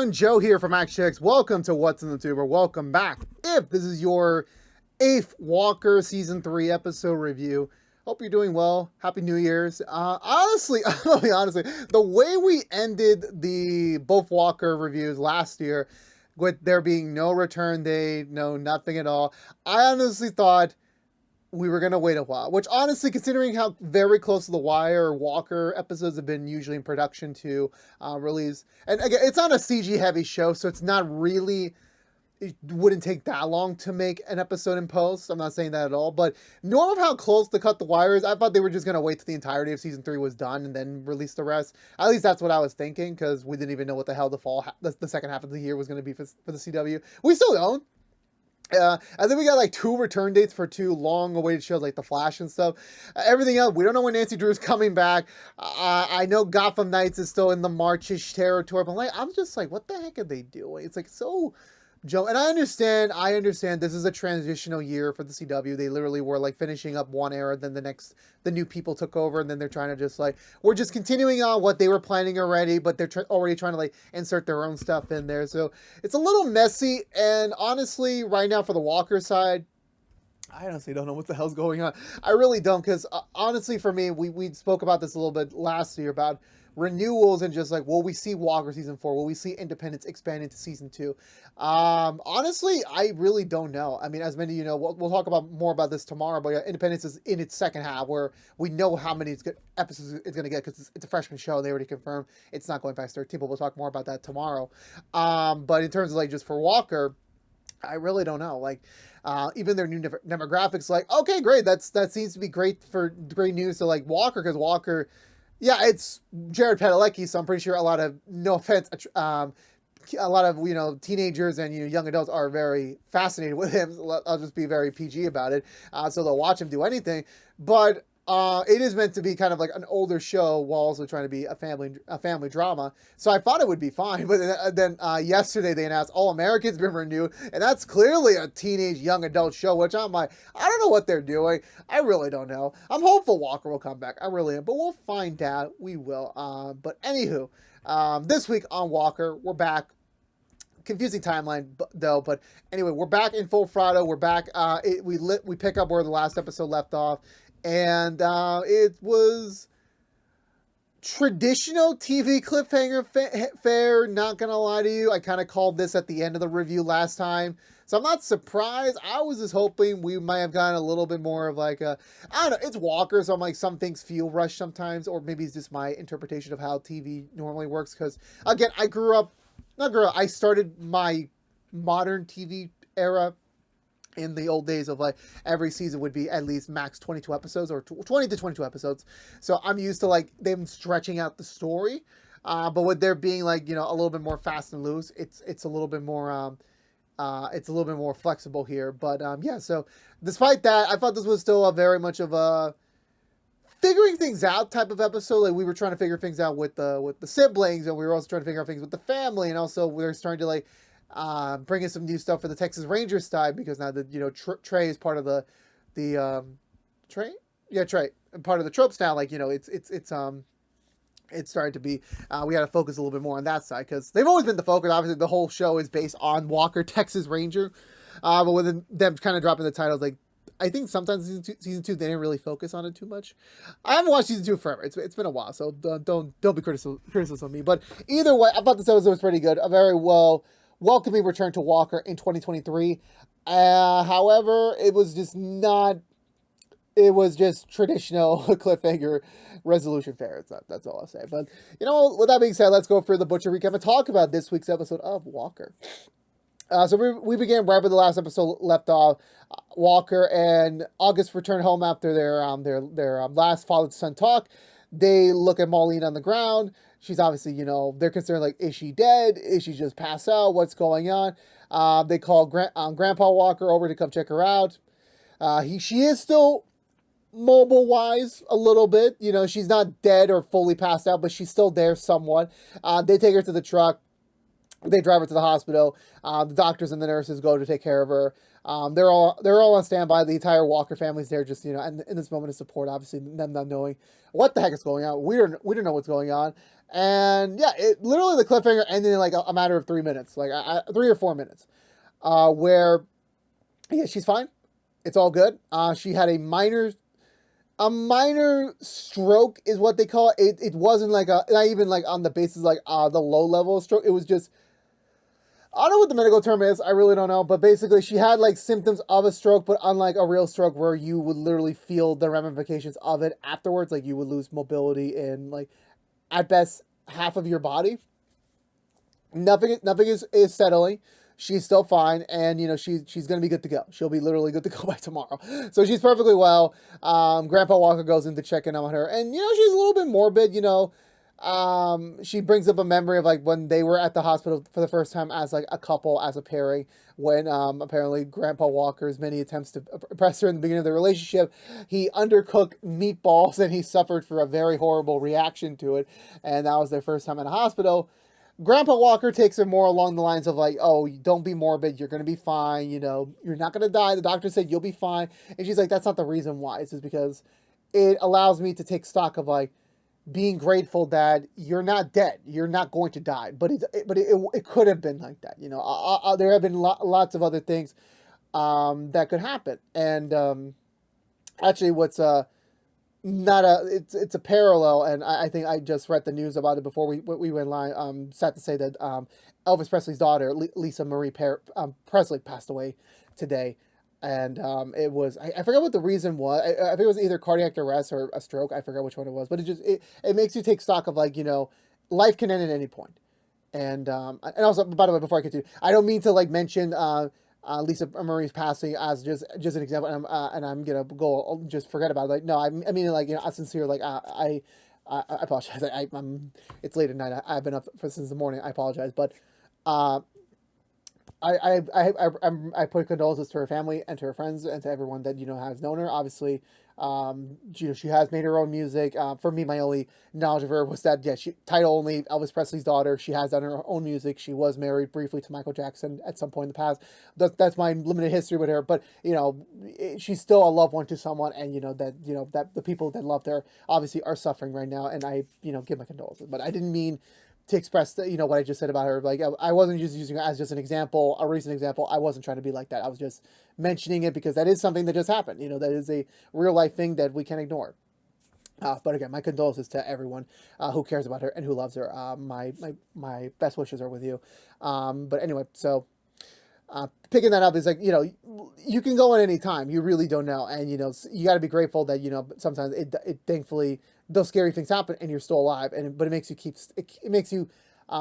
everyone, Joe here from ActionX. Welcome to What's in the Tuber. Welcome back. If this is your 8th Walker Season 3 episode review, hope you're doing well. Happy New Year's. Honestly, the way we ended the both Walker reviews last year, with there being no return date, no nothing at all, I honestly thought we were going to wait a while, which honestly, considering how very close to the wire Walker episodes have been usually in production to release, and again, it's not a CG heavy show, so it's not really, it wouldn't take that long to make an episode in post. I'm not saying that at all, but knowing how close to cut the wire is, I thought they were just going to wait till the entirety of season 3 was done and then release the rest. At least that's what I was thinking, because we didn't even know what the hell the second half of the year was going to be for the CW. We still don't. I think we got like 2 return dates for 2 long-awaited shows like The Flash and stuff. Everything else, we don't know when Nancy Drew's coming back. I know Gotham Knights is still in the March-ish territory, but I'm just like, what the heck are they doing? It's like so... Joe, and I understand this is a transitional year for the CW. They literally were like finishing up one era, then the new people took over, and then they're trying to just like, we're just continuing on what they were planning already, but they're already trying to like insert their own stuff in there. So it's a little messy, and honestly, right now for the Walker side, I honestly don't know what the hell's going on. I really don't, because honestly for me, we spoke about this a little bit last year about renewals and just like, will we see Walker season 4? Will we see Independence expand into season 2? Honestly, I really don't know. I mean, as many of you know, we'll talk more about this tomorrow, but yeah, Independence is in its second half, where we know how many episodes it's going to get, because it's a freshman show. They already confirmed it's not going past 13, but we'll talk more about that tomorrow. But in terms of like just for Walker, I really don't know. Like, even their new demographics, like, okay, great. That seems to be great news to like Walker, because Walker, yeah, it's Jared Padalecki, so I'm pretty sure a lot of, no offense, a lot of, teenagers and, young adults are very fascinated with him. I'll just be very PG about it. So they'll watch him do anything. But it is meant to be kind of like an older show while also trying to be a family drama. So I thought it would be fine. But then yesterday they announced All American's been renewed, and that's clearly a teenage young adult show, which I'm like, I don't know what they're doing. I really don't know. I'm hopeful Walker will come back. I really am. But we'll find out. We will. But anywho, this week on Walker, we're back. Confusing timeline though, but anyway, we're back in full throttle. We're back. We pick up where the last episode left off. And it was traditional TV cliffhanger fare, not gonna lie to you. I kind of called this at the end of the review last time, so I'm not surprised. I was just hoping we might have gotten a little bit more of like I don't know, it's Walker, so I'm like, some things feel rushed sometimes, or maybe it's just my interpretation of how TV normally works, because again, I started my modern TV era in the old days of like every season would be at least max 22 episodes, or 20 to 22 episodes. So I'm used to like them stretching out the story. But with there being like, a little bit more fast and loose, it's a little bit more, flexible here. But yeah, so despite that, I thought this was still a very much of a figuring things out type of episode. Like, we were trying to figure things out with the siblings, and we were also trying to figure out things with the family, and also we were starting to like bring in some new stuff for the Texas Rangers side, because now that Trey is part of the Trey, part of the tropes now. Like, it's starting to be, we got to focus a little bit more on that side, because they've always been the focus. Obviously, the whole show is based on Walker, Texas Ranger, but with them kind of dropping the titles, like, I think sometimes season 2 they didn't really focus on it too much. I haven't watched season 2 forever. It's been a while, so don't be critical of me. But either way, I thought this episode was pretty good. A very welcoming return to Walker in 2023. However, it was just traditional cliffhanger resolution fare. That's all I'll say. But, with that being said, let's go for the Butcher recap and talk about this week's episode of Walker. So we began right where the last episode left off. Walker and August return home after their last father-son talk. They look at Marlene on the ground. She's obviously, they're concerned, like, is she dead? Is she just passed out? What's going on? They call Grandpa Walker over to come check her out. She is still mobile-wise a little bit. She's not dead or fully passed out, but she's still there somewhat. They take her to the truck. They drive her to the hospital. The doctors and the nurses go to take care of her. They're all on standby. The entire Walker family's there, just and in this moment of support. Obviously, them not knowing what the heck is going on. We don't know what's going on. And yeah, it literally the cliffhanger ended in like a matter of 3 minutes, like 3 or 4 minutes, where yeah, she's fine. It's all good. She had a minor stroke is what they call it. It wasn't like not even like on the basis like the low level of stroke. It was just, I don't know what the medical term is. I really don't know. But basically, she had like symptoms of a stroke, but unlike a real stroke where you would literally feel the ramifications of it afterwards, like you would lose mobility in like at best half of your body. Nothing is settling. She's still fine, and she's gonna be good to go. She'll be literally good to go by tomorrow. So she's perfectly well. Grandpa Walker goes in to check in on her, and she's a little bit morbid. She brings up a memory of like when they were at the hospital for the first time as like a couple, as a pairing, when apparently Grandpa Walker's many attempts to impress her in the beginning of the relationship, he undercooked meatballs and he suffered for a very horrible reaction to it, and that was their first time in a hospital. Grandpa Walker takes it more along the lines of like, oh, don't be morbid. You're going to be fine. You're not going to die. The doctor said you'll be fine. And she's like, that's not the reason why. It's just because it allows me to take stock of like being grateful that you're not dead. You're not going to die. But it could have been like that. There have been lots of other things that could happen. And actually what's not a it's a parallel, and I think I just read the news about it before we went live. Sad to say that Elvis Presley's daughter Lisa Marie Presley passed away today, and it was I forgot what the reason was. I think it was either cardiac arrest or a stroke. I forgot which one it was, but it makes you take stock of like life can end at any point. And also, by the way, before I continue, I don't mean to like mention Lisa Marie's passing as just an example, and I'm gonna go just forget about it. Like, no, I mean like a sincere like I apologize. I'm it's late at night. I've been up since the morning. I apologize, but uh, I put condolences to her family and to her friends and to everyone that has known her. Obviously, she has made her own music. For me, my only knowledge of her was that she title only Elvis Presley's daughter. She has done her own music. She was married briefly to Michael Jackson at some point in the past. That's my limited history with her. But she's still a loved one to someone, and that the people that loved her obviously are suffering right now. And I give my condolences. But I didn't mean to express what I just said about her. Like I wasn't just using her as just an example, a recent example. I wasn't trying to be like that. I was just mentioning it because that is something that just happened. That is a real life thing that we can't ignore. But again, my condolences to everyone who cares about her and who loves her. My best wishes are with you. But anyway, so picking that up is like, you can go at any time. You really don't know. And, you got to be grateful that, sometimes it thankfully those scary things happen and you're still alive. But it makes you it makes you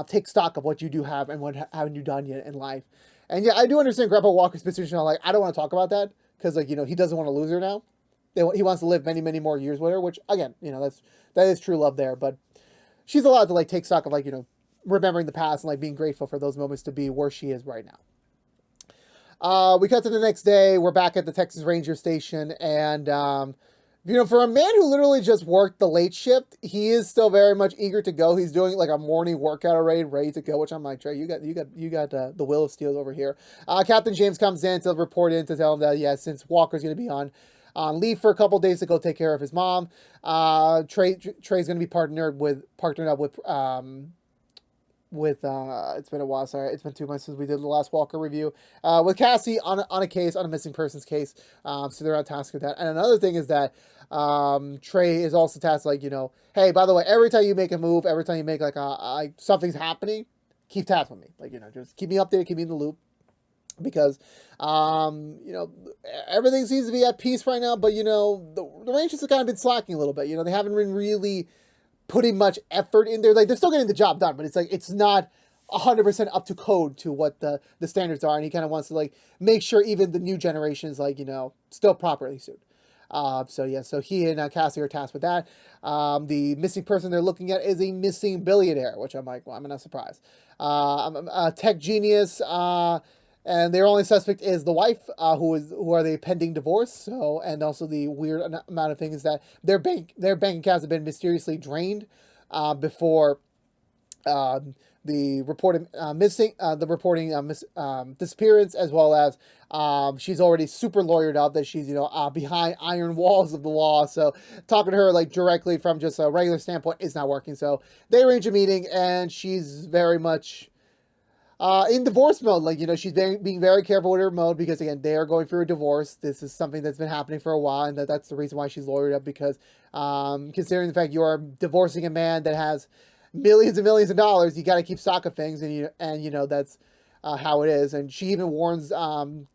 take stock of what you do have and what haven't you done yet in life. And yeah, I do understand Grandpa Walker's position. Like, I don't want to talk about that because like, he doesn't want to lose her now. He wants to live many, many more years with her, which again, that is true love there. But she's allowed to like take stock of like, remembering the past and like being grateful for those moments to be where she is right now. We cut to the next day. We're back at the Texas Ranger station, and for a man who literally just worked the late shift, he is still very much eager to go. He's doing like a morning workout already, ready to go. Which I'm like, Trey, you got the will of steel over here. Captain James comes in to report in to tell him that since Walker's going to be on leave for a couple days to go take care of his mom, Trey's going to be partnered up with it's been a while, sorry, it's been 2 months since we did the last Walker review, with Cassie on a missing persons case, so they're on task with that. And another thing is that Trey is also tasked like, hey, by the way, every time you make a move, every time you make like something's happening, keep tabs with me, like, just keep me updated, keep me in the loop, because everything seems to be at peace right now, but the Rangers have kind of been slacking a little bit. They haven't been really putting much effort in there. Like, they're still getting the job done, but it's like it's not 100% up to code to what the standards are, and he kind of wants to like make sure even the new generation is like still properly suited. So he and Cassie are tasked with that. The missing person they're looking at is a missing billionaire, which I'm like, well, I'm not surprised. I'm a tech genius, and their only suspect is the wife, who are they pending divorce. So, and also the weird amount of things that their bank accounts have been mysteriously drained before the reported missing, the reporting disappearance, as well as she's already super lawyered up that she's behind iron walls of the law. So talking to her like directly from just a regular standpoint is not working. So they arrange a meeting, and she's very much in divorce mode. Like, she's being very careful with her mode because, again, they are going through a divorce. This is something that's been happening for a while, and that's the reason why she's lawyered up, because considering the fact you are divorcing a man that has millions and millions of dollars, you got to keep stock of things, and that's how it is. And she even warns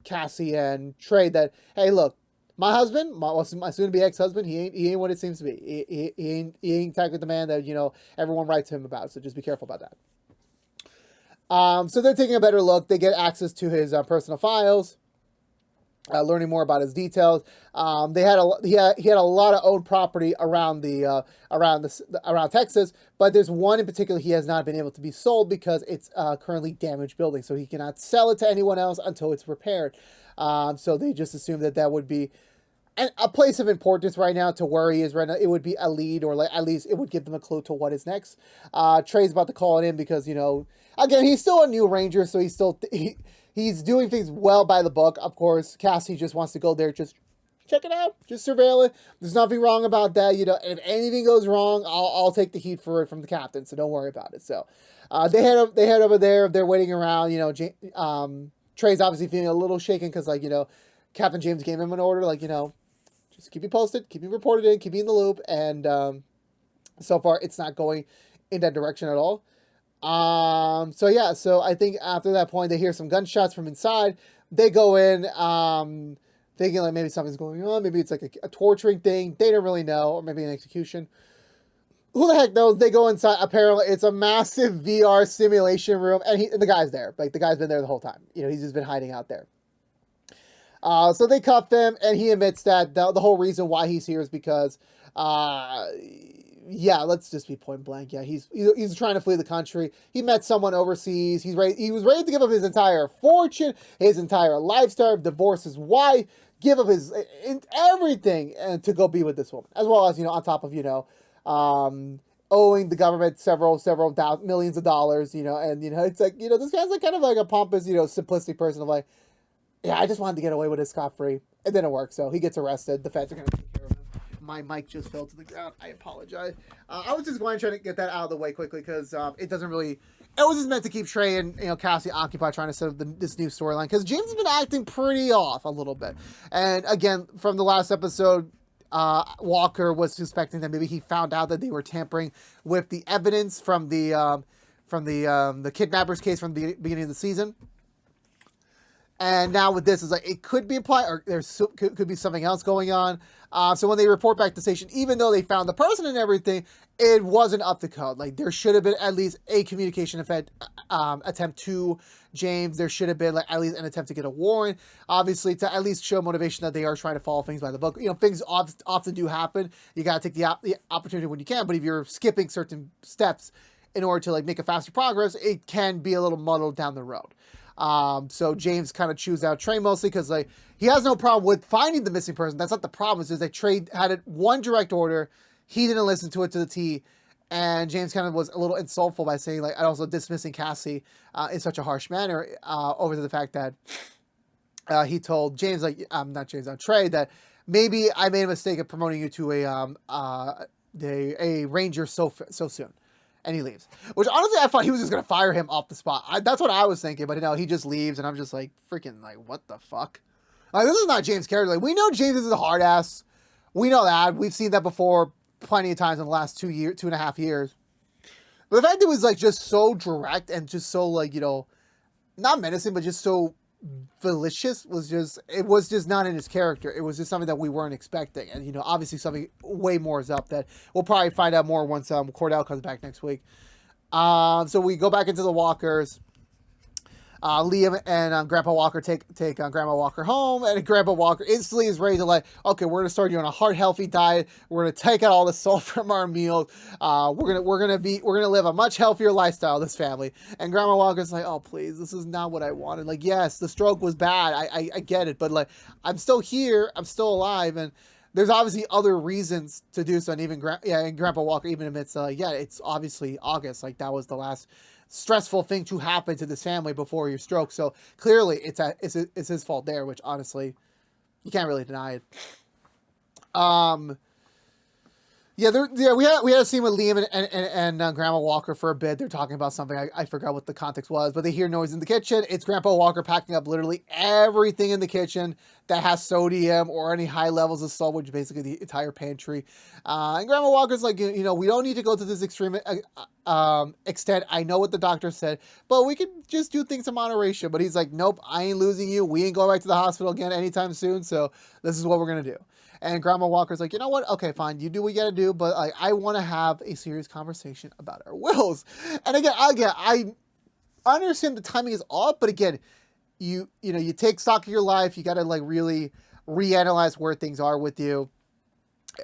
Cassie and Trey that, hey, look, my husband, my soon-to-be ex-husband, he ain't what it seems to be. He ain't exactly the man that everyone writes him about. So just be careful about that. So they're taking a better look. They get access to his personal files, learning more about his details. He had a lot of owned property around around Texas, but there's one in particular he has not been able to be sold because it's a currently damaged building, so he cannot sell it to anyone else until it's repaired. So they just assume that would be a place of importance right now to where he is right now. It would be a lead, or like at least it would give them a clue to what is next. Trey's about to call it in because, again, he's still a new ranger, so he's doing things well by the book. Of course, Cassie just wants to go there, just check it out, just surveil it. There's nothing wrong about that. If anything goes wrong, I'll take the heat for it from the captain, so don't worry about it. So they head over there. They're waiting around. Trey's obviously feeling a little shaken because, Captain James gave him an order, just keep me posted, keep me reported in, keep me in the loop, and so far it's not going in that direction at all. So I think after that point they hear some gunshots from inside. They go in, thinking like maybe something's going on, maybe it's like a torturing thing. They don't really know, or maybe an execution. Who the heck knows? They go inside. Apparently, it's a massive VR simulation room, and the guy's there. Like, the guy's been there the whole time. He's just been hiding out there. So they cuff him, and he admits that the whole reason why he's here is because, let's just be point blank. Yeah, he's trying to flee the country. He met someone overseas. He was ready to give up his entire fortune, his entire lifestyle, divorce his wife, give up his everything, and to go be with this woman, as well as on top of owing the government several millions of dollars. And it's like this guy's like kind of like a pompous simplistic person of like, yeah, I just wanted to get away with it scot-free. It didn't work, so he gets arrested. The feds are going to take care of him. My mic just fell to the ground. I apologize. I was just going to try to get that out of the way quickly because it doesn't really... It was just meant to keep Trey and Cassie occupied trying to set up this new storyline, because James has been acting pretty off a little bit. And again, from the last episode, Walker was suspecting that maybe he found out that they were tampering with the evidence from the kidnappers case from the beginning of the season. And now with this, it's like it could be applied, or could be something else going on. So when they report back to the station, even though they found the person and everything, it wasn't up to code. Like, there should have been at least a communication attempt to James. There should have been at least an attempt to get a warrant, obviously, to at least show motivation that they are trying to follow things by the book. Things often do happen. You got to take the opportunity when you can. But if you're skipping certain steps in order to make a faster progress, it can be a little muddled down the road. So James kind of chews out Trey mostly because he has no problem with finding the missing person. That's not the problem. It's just that Trey had one direct order. He didn't listen to it to the T. And James kind of was a little insultful by saying, and also dismissing Cassie in such a harsh manner over to the fact that he told James, Trey, that maybe I made a mistake of promoting you to a ranger so soon. And he leaves. Which, honestly, I thought he was just going to fire him off the spot. That's what I was thinking. But, he just leaves. And I'm just freaking, what the fuck? This is not James' character. We know James is a hard ass. We know that. We've seen that before plenty of times in the last 2.5 years. But the fact that it was, just so direct and just so, not menacing, but just so malicious was just not in his character. It was just something that we weren't expecting. And, obviously something way more is up that we'll probably find out more once Cordell comes back next week. So we go back into the Walkers. Liam and Grandpa Walker take Grandma Walker home, and Grandpa Walker instantly is ready to okay, we're gonna start you on a heart healthy diet. We're gonna take out all the salt from our meals. We're gonna live a much healthier lifestyle. This family. And Grandma Walker's like, oh please, this is not what I wanted. Yes, the stroke was bad. I get it, but I'm still here. I'm still alive, and there's obviously other reasons to do so. And even Grandpa Walker even admits, it's obviously August. That was the last stressful thing to happen to this family before your stroke. So clearly it's his fault there, which honestly, you can't really deny it. We had a scene with Liam and Grandma Walker for a bit. They're talking about something. I forgot what the context was, but they hear noise in the kitchen. It's Grandpa Walker packing up literally everything in the kitchen that has sodium or any high levels of salt, which is basically the entire pantry. And Grandma Walker's like, we don't need to go to this extreme extent. I know what the doctor said, but we can just do things in moderation. But he's like, nope, I ain't losing you. We ain't going back to the hospital again anytime soon. So this is what we're going to do. And Grandma Walker's like, you know what? Okay, fine. You do what you gotta do, but I want to have a serious conversation about our wills. And again, I understand the timing is off, but again, you take stock of your life. You gotta really reanalyze where things are with you,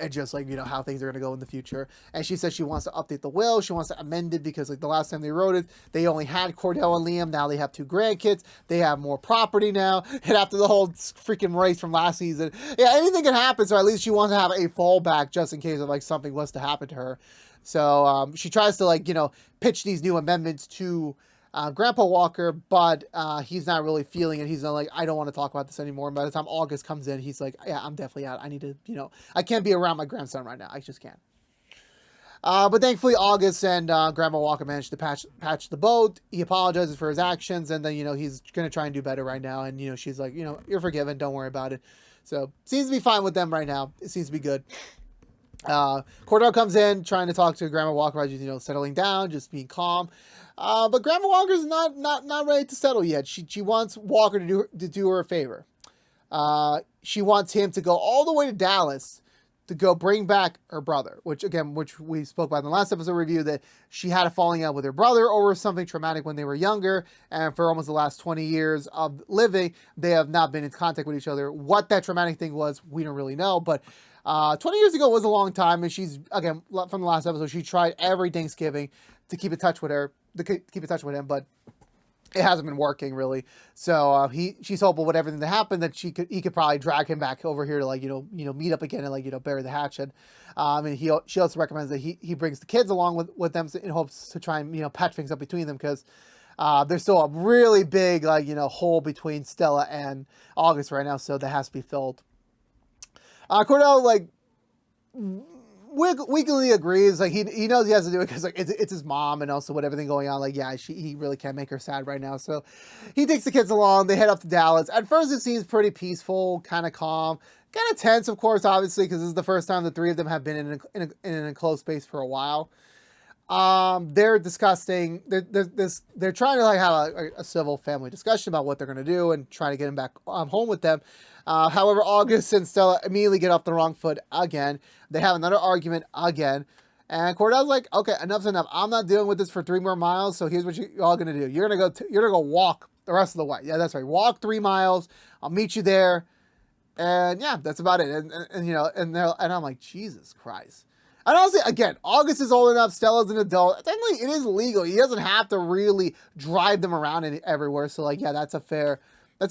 and just how things are going to go in the future. And she says she wants to update the will. She wants to amend it because the last time they wrote it, they only had Cordell and Liam. Now they have 2 grandkids. They have more property now. And after the whole freaking race from last season, anything can happen. So at least she wants to have a fallback just in case of something was to happen to her. So she tries to pitch these new amendments to Grandpa Walker, but he's not really feeling it. He's like, I don't want to talk about this anymore. And by the time August comes in, he's like, yeah, I'm definitely out. I need to, I can't be around my grandson right now. I just can't. But thankfully, August and Grandma Walker managed to patch the boat. He apologizes for his actions, and then, he's going to try and do better right now. And, she's like, you're forgiven. Don't worry about it. So, seems to be fine with them right now. It seems to be good. Cordell comes in trying to talk to Grandma Walker about just, settling down, just being calm. But Grandma Walker's not ready to settle yet. She wants Walker to do her a favor. She wants him to go all the way to Dallas to go bring back her brother, which we spoke about in the last episode review, that she had a falling out with her brother over something traumatic when they were younger, and for almost the last 20 years of living, they have not been in contact with each other. What that traumatic thing was, we don't really know, but 20 years ago was a long time, and she's, again, from the last episode, she tried every Thanksgiving to keep in touch with him, but it hasn't been working really. So she's hopeful with everything that happened that he could probably drag him back over here to meet up again and bury the hatchet. And she also recommends that he brings the kids along with them in hopes to try and patch things up between them, because there's still a really big hole between Stella and August right now, so that has to be filled. Cordell weakly agrees. He knows he has to do it because it's his mom, and also with everything going on, he really can't make her sad right now. So he takes the kids along. They head up to Dallas. At first, it seems pretty peaceful, kind of calm, kind of tense, of course, obviously, because this is the first time the 3 of them have been in an enclosed space for a while. They're discussing. They're trying to have a civil family discussion about what they're going to do and trying to get him back home with them. However, August and Stella immediately get off the wrong foot again. They have another argument again. And Cordell's like, okay, enough's enough. I'm not dealing with this for 3 more miles, so here's what you're all going to do. You're going to go walk the rest of the way. Yeah, that's right. Walk 3 miles. I'll meet you there. And yeah, that's about it. And I'm like, Jesus Christ. And honestly, again, August is old enough. Stella's an adult. Technically, it is legal. He doesn't have to really drive them around everywhere. So that's a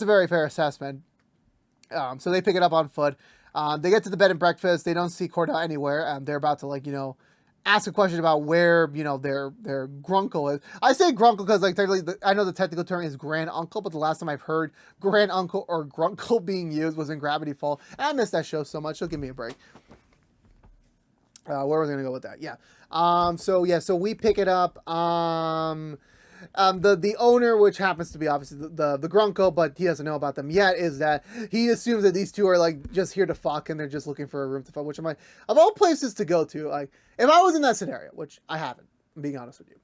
very fair assessment. So they pick it up on foot. They get to the bed and breakfast. They don't see Cordell anywhere. They're about to ask a question about where their grunkle is. I say grunkle because technically I know the technical term is grand uncle, but the last time I've heard grand uncle or grunkle being used was in Gravity Falls, and I missed that show so much. So give me a break. Where was I gonna go with that? Yeah. So we pick it up. The owner, which happens to be obviously the Grunkle, but he doesn't know about them yet, is that he assumes that these 2 are just here to fuck and they're just looking for a room to fuck, which I'm like, of all places to go to, if I was in that scenario, which I haven't, I'm being honest with you,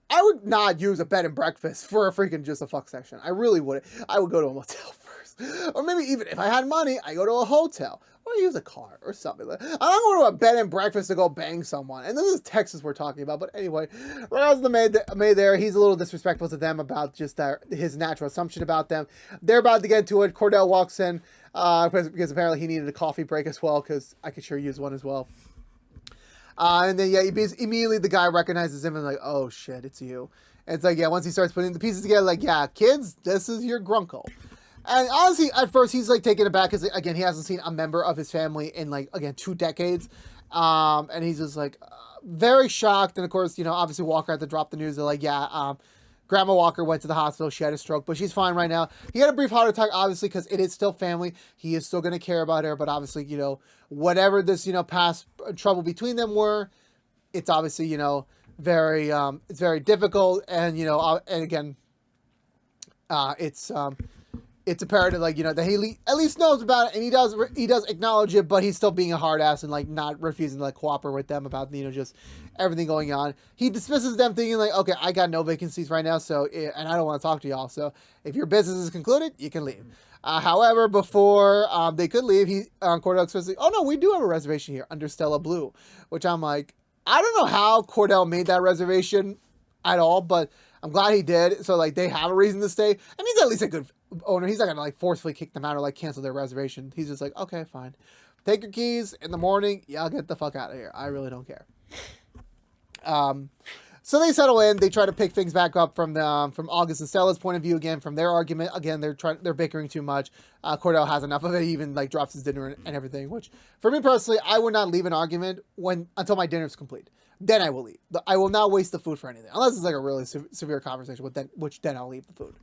I would not use a bed and breakfast for a freaking just a fuck section. I really wouldn't. I would go to a motel first. Or maybe even if I had money, I go to a hotel. Or use a car or something. I'm not going to a bed and breakfast to go bang someone. And this is Texas we're talking about. But anyway, Ronald's the maid there. He's a little disrespectful to them about just his natural assumption about them. They're about to get into it. Cordell walks in because apparently he needed a coffee break as well, because I could sure use one as well. And then, immediately the guy recognizes him and like, oh shit, it's you. And it's once he starts putting the pieces together, kids, this is your Grunkle. And honestly, at first, he's taken aback because, again, he hasn't seen a member of his family in 2 decades. And he's just very shocked. And of course, obviously Walker had to drop the news. They're like, yeah, Grandma Walker went to the hospital. She had a stroke, but she's fine right now. He had a brief heart attack, obviously, because it is still family. He is still going to care about her. But obviously, whatever this, past trouble between them were, it's obviously, very, it's very difficult. And, and again, it's imperative, that he at least knows about it, and he does acknowledge it, but he's still being a hard ass and not refusing to cooperate with them about just everything going on. He dismisses them, thinking okay, I got no vacancies right now, so and I don't want to talk to y'all. So if your business is concluded, you can leave. However, before they could leave, Cordell expressed, oh no, we do have a reservation here under Stella Blue, which I'm like, I don't know how Cordell made that reservation at all, but I'm glad he did. So they have a reason to stay, and he's at least a good owner. He's not gonna forcefully kick them out or cancel their reservation. He's just okay, fine, take your keys in the morning. Y'all get the fuck out of here. I really don't care. So they settle in. They try to pick things back up from August and Stella's point of view again. From their argument again, they're bickering too much. Cordell has enough of it. He even drops his dinner and everything. Which for me personally, I would not leave an argument until my dinner is complete. Then I will leave. I will not waste the food for anything unless it's a really severe conversation. Which then I'll leave the food.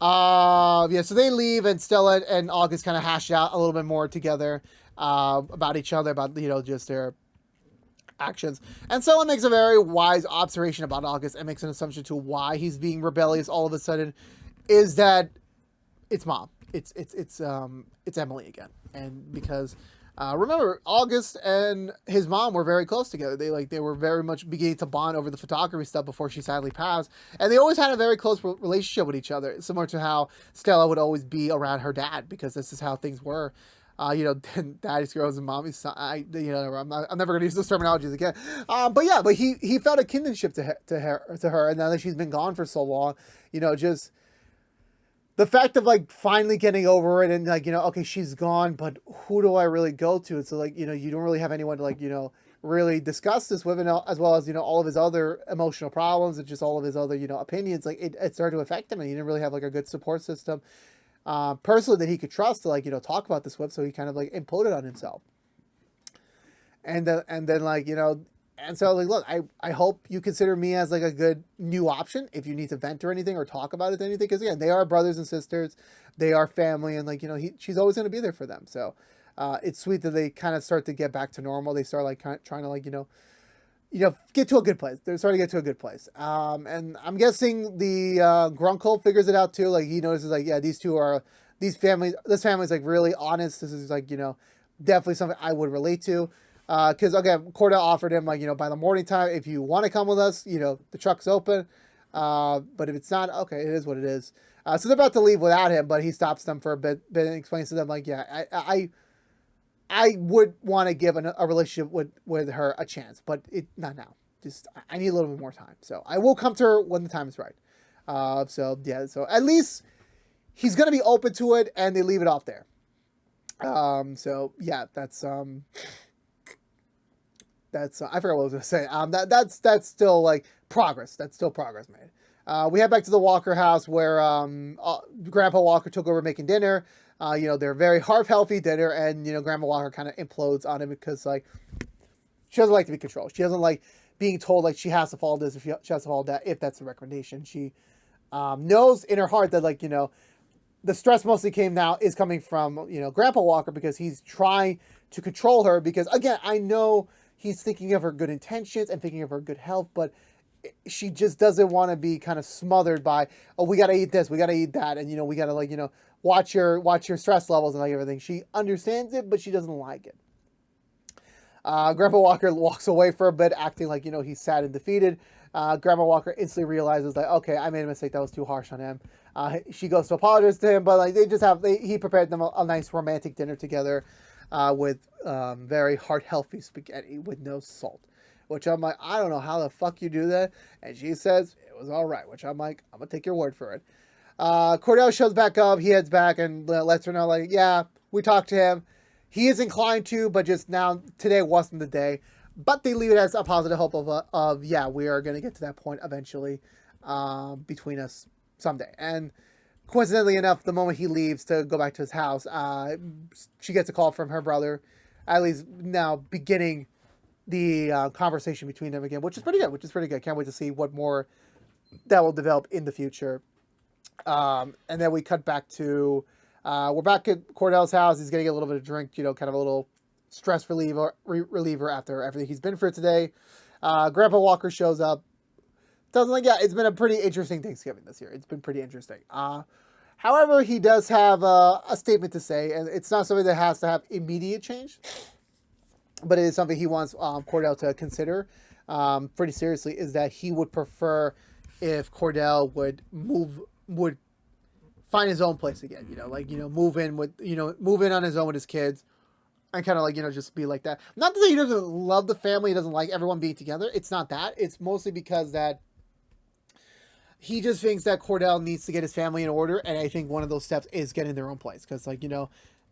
Yeah, so they leave, and Stella and August kind of hash out a little bit more together about each other, about just their actions. And Stella makes a very wise observation about August and makes an assumption to why he's being rebellious all of a sudden, is that it's mom, it's Emily again, and because. Remember, August and his mom were very close together. They were very much beginning to bond over the photography stuff before she sadly passed. And they always had a very close relationship with each other, similar to how Stella would always be around her dad, because this is how things were. Daddy's girls and mommy's son. I'm never going to use those terminologies again. But he felt a kinship to her. And now that she's been gone for so long, just the fact of finally getting over it and okay, she's gone, but who do I really go to? And so you don't really have anyone to really discuss this with, and as well as all of his other emotional problems and just all of his other opinions. It started to affect him, and he didn't really have a good support system personally that he could trust to talk about this with. So he kind of imploded on himself. And then and so look, I hope you consider me as a good new option if you need to vent or anything or talk about it or anything, because again, they are brothers and sisters, they are family, and she's always going to be there for them. So it's sweet that they kind of start to get back to normal. They start trying to get to a good place. They're starting to get to a good place. And I'm guessing the Grunkle figures it out too. He notices yeah, this family is really honest. This is definitely something I would relate to. Because again, Cordell offered him by the morning time, if you want to come with us, the truck's open. But if it's not, okay, it is what it is. So they're about to leave without him, but he stops them for a bit and explains to them yeah, I would want to give a relationship with her a chance, but not now. Just I need a little bit more time. So I will come to her when the time is right. So yeah, so at least he's gonna be open to it, and they leave it off there. So yeah, that's I forgot what I was gonna say. That's still progress. That's still progress made. We head back to the Walker house where Grandpa Walker took over making dinner. They're very healthy dinner, and Grandma Walker kind of implodes on him because she doesn't like to be controlled. She doesn't like being told she has to follow this or she has to follow that if that's the recommendation. She knows in her heart that the stress mostly is coming from Grandpa Walker, because he's trying to control her, because again, I know he's thinking of her good intentions and thinking of her good health, but she just doesn't want to be kind of smothered by, oh, we got to eat this, we got to eat that. And, we got to watch your stress levels and everything. She understands it, but she doesn't like it. Grandpa Walker walks away for a bit, acting he's sad and defeated. Grandma Walker instantly realizes okay, I made a mistake. That was too harsh on him. She goes to apologize to him, but he prepared them a nice romantic dinner together. With very healthy spaghetti with no salt, which I'm I don't know how the fuck you do that. And she says it was all right, which I'm I'm gonna take your word for it. Cordell shows back up. He heads back and lets her know yeah, we talked to him. He is inclined to, but just now today wasn't the day. But they leave it as a positive hope of yeah, we are gonna get to that point eventually between us someday. And coincidentally enough, the moment he leaves to go back to his house, she gets a call from her brother, at least now beginning conversation between them again, which is pretty good. Can't wait to see what more that will develop in the future. And then we cut back to we're back at Cordell's house. He's getting a little bit of drink, kind of a little stress reliever after everything he's been through today. Grandpa Walker shows up. It's been a pretty interesting Thanksgiving this year. It's been pretty interesting. However, he does have a statement to say, and it's not something that has to have immediate change, but it is something he wants Cordell to consider pretty seriously, is that he would prefer if Cordell would find his own place again, move in on his own with his kids and kind of just be like that. Not to say he doesn't love the family, he doesn't like everyone being together. It's not that. It's mostly because that he just thinks that Cordell needs to get his family in order, and I think one of those steps is getting their own place, because and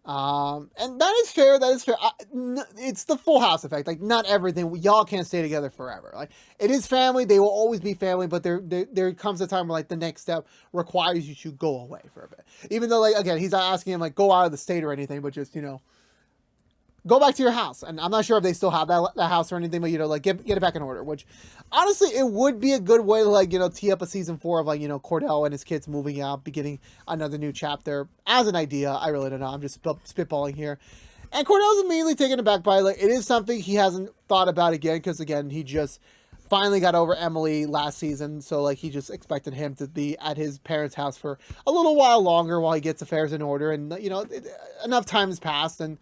that is fair. It's the Full House effect. Like, not everything, y'all can't stay together forever. Like, it is family. They will always be family, but there comes a time where the next step requires you to go away for a bit. Even though again, he's not asking him go out of the state or anything, but just go back to your house. And I'm not sure if they still have that house or anything, but get it back in order. Which, honestly, it would be a good way to tee up a season 4 of Cordell and his kids moving out, beginning another new chapter. As an idea, I really don't know. I'm just spitballing here. And Cordell's immediately taken aback by it is something he hasn't thought about again, because again, he just finally got over Emily last season, so he just expected him to be at his parents' house for a little while longer while he gets affairs in order, and enough time has passed, and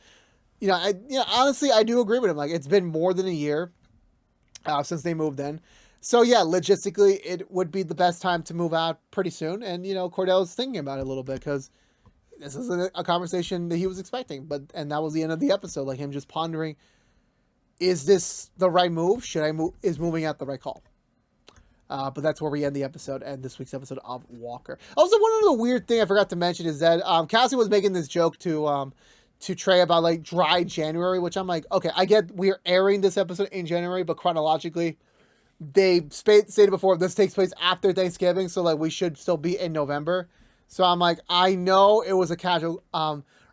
honestly, I do agree with him. It's been more than a year since they moved in. So, yeah, logistically, it would be the best time to move out pretty soon. And, Cordell's thinking about it a little bit, because this is a conversation that he was expecting. And that was the end of the episode, him just pondering, is this the right move? Is moving out the right call? But that's where we end the episode, and this week's episode of Walker. Also, one of the weird thing I forgot to mention is that Cassie was making this joke to Trey about dry January, which I'm like, okay, I get we're airing this episode in January, but chronologically they stated before this takes place after Thanksgiving, so we should still be in November. So I'm like, I know it was a casual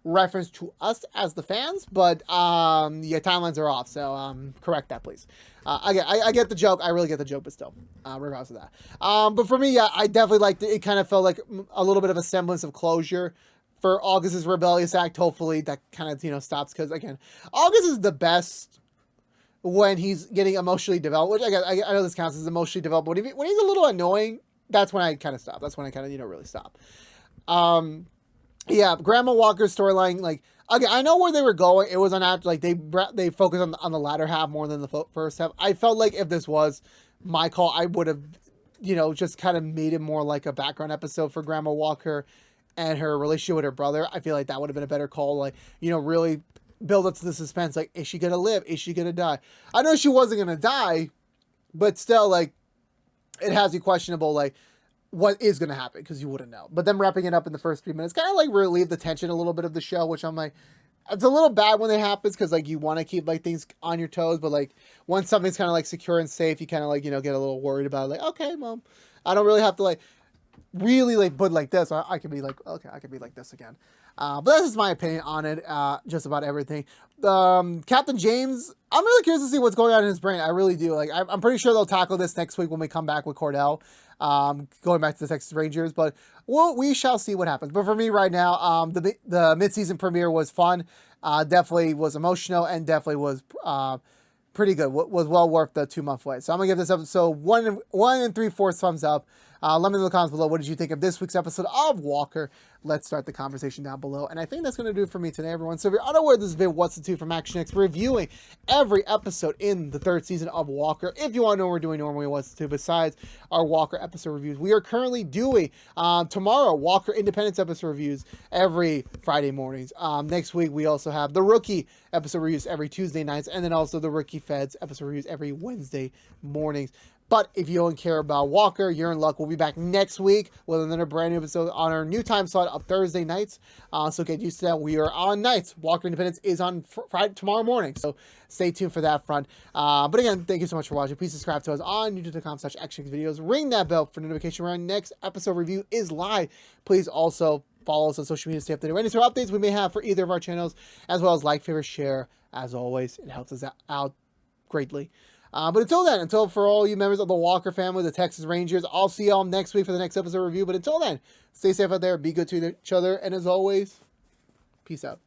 reference to us as the fans, but timelines are off, so correct that, please. I get the joke. I really get the joke, but still, regardless of that. But for me, I definitely liked it. It kind of felt like a little bit of a semblance of closure for August's rebellious act. Hopefully that kind of stops, because again, August is the best when he's getting emotionally developed, which I know this counts as emotionally developed, but when he's a little annoying, that's when I kind of stop. That's when I kind of really stop. Yeah, Grandma Walker's storyline, again, I know where they were going. It was they focused on the latter half more than the first half. I felt like if this was my call, I would have just kind of made it more like a background episode for Grandma Walker and her relationship with her brother. I feel like that would have been a better call. Really build up to the suspense. Is she gonna live? Is she gonna die? I know she wasn't gonna die, but still, it has you questionable, what is gonna happen, because you wouldn't know. But them wrapping it up in the first 3 minutes kind of relieve the tension a little bit of the show, which I'm it's a little bad when it happens, because you want to keep things on your toes, but once something's kind of secure and safe, you kind of get a little worried about it. Okay, Mom, I don't really have to really put this. I could be okay, I could be like this again. But that's just my opinion on it. Just about everything. Captain James, I'm really curious to see what's going on in his brain. I really do. I'm pretty sure they'll tackle this next week when we come back with Cordell, going back to the Texas Rangers. But we shall see what happens. But for me right now, the mid-season premiere was fun. Definitely was emotional, and definitely was pretty good. Was well worth the 2-month wait. So I'm gonna give this episode 1 3/4 thumbs up. Let me know in the comments below, what did you think of this week's episode of Walker? Let's start the conversation down below. And I think that's going to do it for me today, everyone. So if you're unaware, this has been What's the Two from ActionX, reviewing every episode in the 3rd season of Walker. If you want to know what we're doing normally, What's the Two, besides our Walker episode reviews, we are currently doing, tomorrow, Walker Independence episode reviews every Friday mornings. Next week, we also have the Rookie episode reviews every Tuesday nights, and then also the Rookie Feds episode reviews every Wednesday mornings. But if you don't care about Walker, you're in luck. We'll be back next week with another brand new episode on our new time slot of Thursday nights. So get used to that. We are on nights. Walker Independence is on Friday, tomorrow morning. So stay tuned for that front. But again, thank you so much for watching. Please subscribe to us on youtube.com/ActionX videos. Ring that bell for notification when our next episode review is live. Please also follow us on social media to stay up to date with any sort of updates we may have for either of our channels, as well as like, favorite, share. As always, it helps us out greatly. But until then, until for all you members of the Walker family, the Texas Rangers, I'll see y'all next week for the next episode review. But until then, stay safe out there, be good to each other, and as always, peace out.